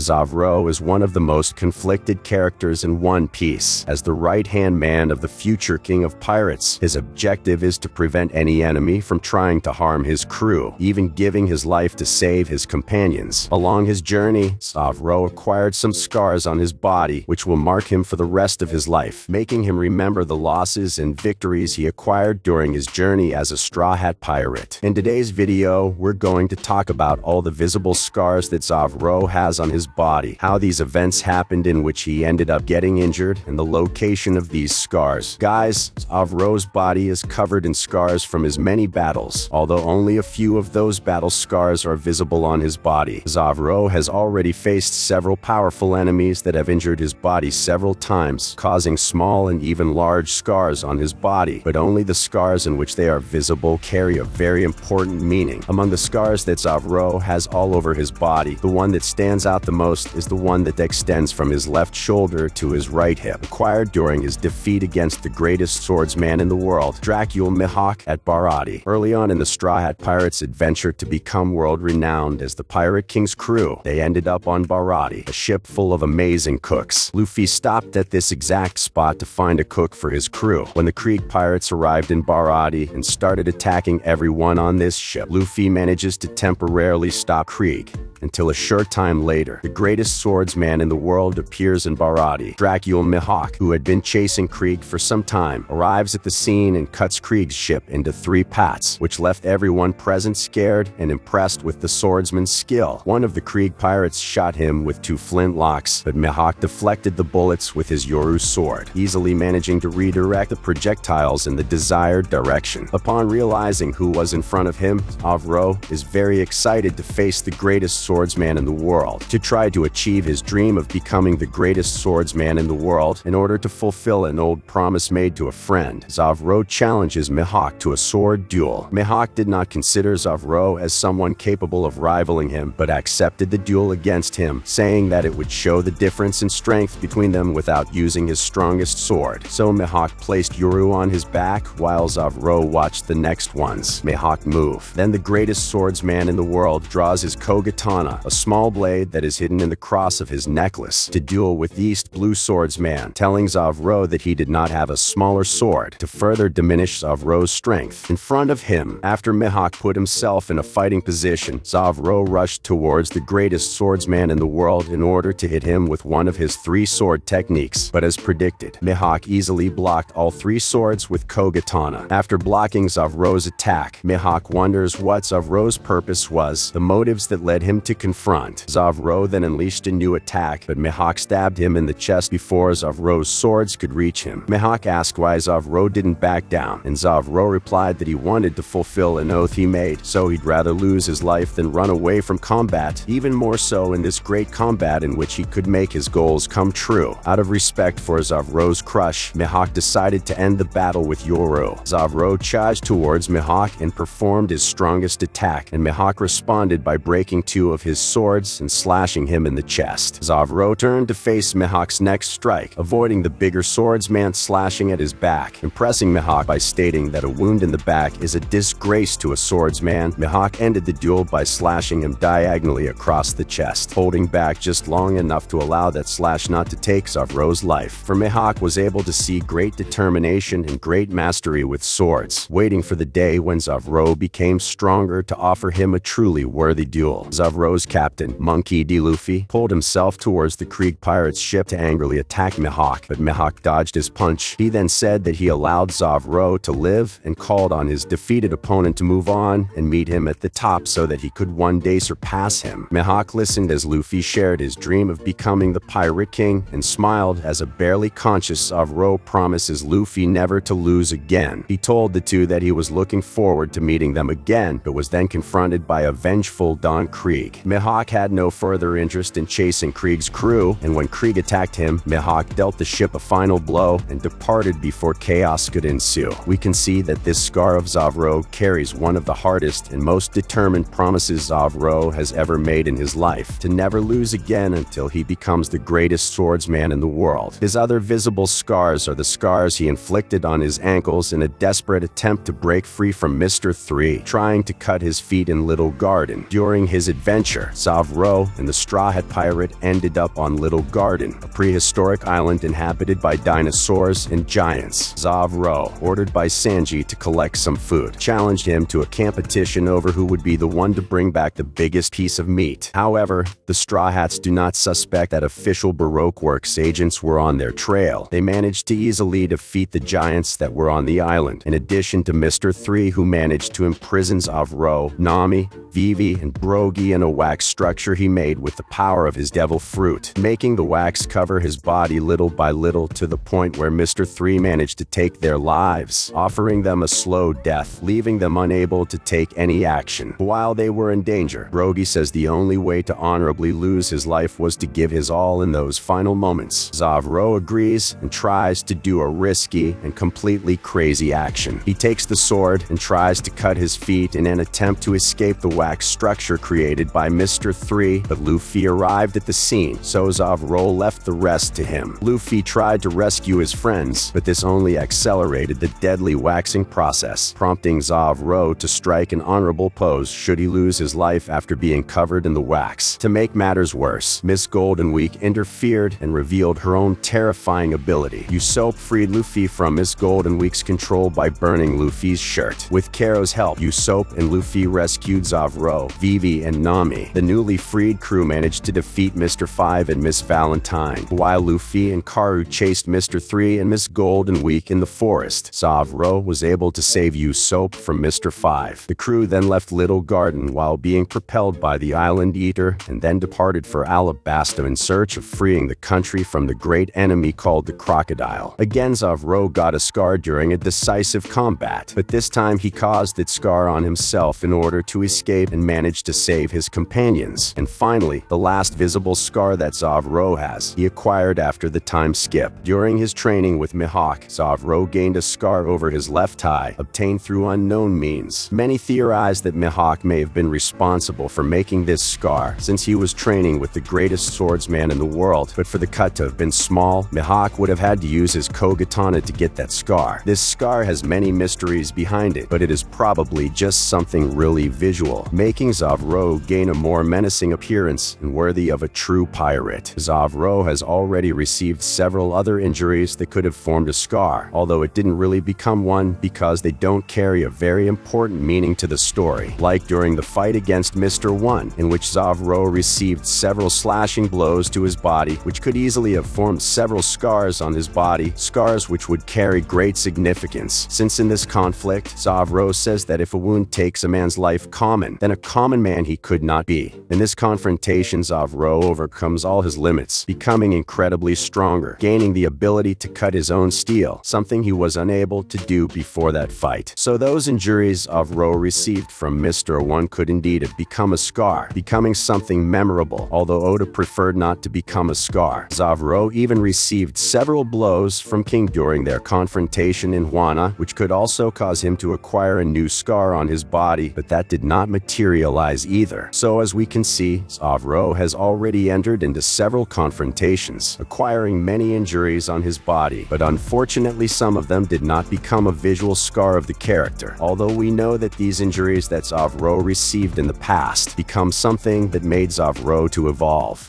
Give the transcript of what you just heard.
Zoro is one of the most conflicted characters in One Piece. As the right-hand man of the future king of pirates, his objective is to prevent any enemy from trying to harm his crew, even giving his life to save his companions. Along his journey, Zoro acquired some scars on his body, which will mark him for the rest of his life, making him remember the losses and victories he acquired during his journey as a Straw Hat Pirate. In today's video, we're going to talk about all the visible scars that Zoro has on his body, how these events happened in which he ended up getting injured, and the location of these scars. Guys, Zoro's body is covered in scars from his many battles, although only a few of those battle scars are visible on his body. Zoro has already faced several powerful enemies that have injured his body several times, causing small and even large scars on his body, but only the scars in which they are visible carry a very important meaning. Among the scars that Zoro has all over his body, the one that stands out the most is the one that extends from his left shoulder to his right hip, acquired during his defeat against the greatest swordsman in the world, Dracula Mihawk at Barati. Early on in the Straw Hat Pirates' adventure to become world-renowned as the Pirate King's crew, they ended up on Barati, a ship full of amazing cooks. Luffy stopped at this exact spot to find a cook for his crew. When the Krieg pirates arrived in Barati and started attacking everyone on this ship, Luffy manages to temporarily stop Krieg. Until a short time later, the greatest swordsman in the world appears in Barati. Dracula Mihawk, who had been chasing Krieg for some time, arrives at the scene and cuts Krieg's ship into 3 parts, which left everyone present scared and impressed with the swordsman's skill. One of the Krieg pirates shot him with 2 flintlocks, but Mihawk deflected the bullets with his Yoru sword, easily managing to redirect the projectiles in the desired direction. Upon realizing who was in front of him, Zoro is very excited to face the greatest swordsman in the world, to try to achieve his dream of becoming the greatest swordsman in the world. In order to fulfill an old promise made to a friend, Zoro challenges Mihawk to a sword duel. Mihawk did not consider Zoro as someone capable of rivaling him, but accepted the duel against him, saying that it would show the difference in strength between them without using his strongest sword. So Mihawk placed Yoru on his back while Zoro watched the next ones. Mihawk move. Then the greatest swordsman in the world draws his kogatana, a small blade that is hidden in the cross of his necklace, to duel with the East Blue Swordsman, telling Zoro that he did not have a smaller sword, to further diminish Zoro's strength. In front of him, after Mihawk put himself in a fighting position, Zoro rushed towards the greatest swordsman in the world in order to hit him with one of his 3 sword techniques. But as predicted, Mihawk easily blocked all 3 swords with kogatana. After blocking Zoro's attack, Mihawk wonders what Zoro's purpose was, the motives that led him to confront. Zoro then unleashed a new attack, but Mihawk stabbed him in the chest before Zoro's swords could reach him. Mihawk asked why Zoro didn't back down, and Zoro replied that he wanted to fulfill an oath he made, so he'd rather lose his life than run away from combat, even more so in this great combat in which he could make his goals come true. Out of respect for Zoro's crush, Mihawk decided to end the battle with Yoru. Zoro charged towards Mihawk and performed his strongest attack, and Mihawk responded by breaking 2 of his swords and slashing him in the chest. Zoro turned to face Mihawk's next strike, avoiding the bigger swordsman slashing at his back, impressing Mihawk by stating that a wound in the back is a disgrace to a swordsman. Mihawk ended the duel by slashing him diagonally across the chest, holding back just long enough to allow that slash not to take Zoro's life. For Mihawk was able to see great determination and great mastery with swords, waiting for the day when Zoro became stronger to offer him a truly worthy duel. Zoro's captain, Monkey D. Luffy, pulled himself towards the Krieg pirates' ship to angrily attack Mihawk, but Mihawk dodged his punch. He then said that he allowed Zoro to live and called on his defeated opponent to move on and meet him at the top so that he could one day surpass him. Mihawk listened as Luffy shared his dream of becoming the Pirate King and smiled as a barely conscious Zoro promises Luffy never to lose again. He told the two that he was looking forward to meeting them again, but was then confronted by a vengeful Don Krieg. Mihawk had no further interest in chasing Krieg's crew, and when Krieg attacked him, Mihawk dealt the ship a final blow and departed before chaos could ensue. We can see that this scar of Zoro carries one of the hardest and most determined promises Zoro has ever made in his life, to never lose again until he becomes the greatest swordsman in the world. His other visible scars are the scars he inflicted on his ankles in a desperate attempt to break free from Mr. 3, trying to cut his feet in Little Garden. During his adventure, Zoro and the Straw Hat Pirate ended up on Little Garden, a prehistoric island inhabited by dinosaurs and giants. Zoro, ordered by Sanji to collect some food, challenged him to a competition over who would be the one to bring back the biggest piece of meat. However, the Straw Hats do not suspect that official Baroque Works agents were on their trail. They managed to easily defeat the giants that were on the island, in addition to Mr. 3, who managed to imprison Zoro, Nami, Vivi, and Brogy in a wax structure he made with the power of his devil fruit, making the wax cover his body little by little to the point where Mr. 3 managed to take their lives, offering them a slow death, leaving them unable to take any action. While they were in danger, Brogy says the only way to honorably lose his life was to give his all in those final moments. Zoro agrees and tries to do a risky and completely crazy action. He takes the sword and tries to cut his feet in an attempt to escape the wax structure created by Mr. 3, but Luffy arrived at the scene, so Zoro left the rest to him. Luffy tried to rescue his friends, but this only accelerated the deadly waxing process, prompting Zoro to strike an honorable pose should he lose his life after being covered in the wax. To make matters worse, Miss Golden Week interfered and revealed her own terrifying ability. Usopp freed Luffy from Miss Golden Week's control by burning Luffy's shirt. With Karo's help, Usopp and Luffy rescued Zoro, Vivi, and Nami. The newly freed crew managed to defeat Mr. 5 and Miss Valentine, while Luffy and Karu chased Mr. 3 and Miss Golden Week in the forest. Zoro was able to save Usopp from Mr. 5. The crew then left Little Garden while being propelled by the Island Eater, and then departed for Alabasta in search of freeing the country from the great enemy called the Crocodile. Again, Zoro got a scar during a decisive combat, but this time he caused its scar on himself in order to escape and managed to save his companions. And finally, the last visible scar that Zoro has, he acquired after the time skip. During his training with Mihawk, Zoro gained a scar over his left eye, obtained through unknown means. Many theorize that Mihawk may have been responsible for making this scar, since he was training with the greatest swordsman in the world, but for the cut to have been small, Mihawk would have had to use his Kogatana to get that scar. This scar has many mysteries behind it, but it is probably just something really visual, making Zoro gain a more menacing appearance and worthy of a true pirate. Zoro has already received several other injuries that could have formed a scar, although it didn't really become one because they don't carry a very important meaning to the story, like during the fight against Mr. 1, in which Zoro received several slashing blows to his body, which could easily have formed several scars on his body, scars which would carry great significance, since in this conflict, Zoro says that if a wound takes a man's life common, then a common man he could not be. In this confrontation, Zoro overcomes all his limits, becoming incredibly stronger, gaining the ability to cut his own steel, something he was unable to do before that fight. So those injuries Zoro received from Mr. 1 could indeed have become a scar, becoming something memorable, although Oda preferred not to become a scar. Zoro even received several blows from King during their confrontation in Wano, which could also cause him to acquire a new scar on his body, but that did not materialize either. So as we can see, Zoro has already entered into several confrontations, acquiring many injuries on his body, but unfortunately some of them did not become a visual scar of the character, although we know that these injuries that Zoro received in the past become something that made Zoro to evolve.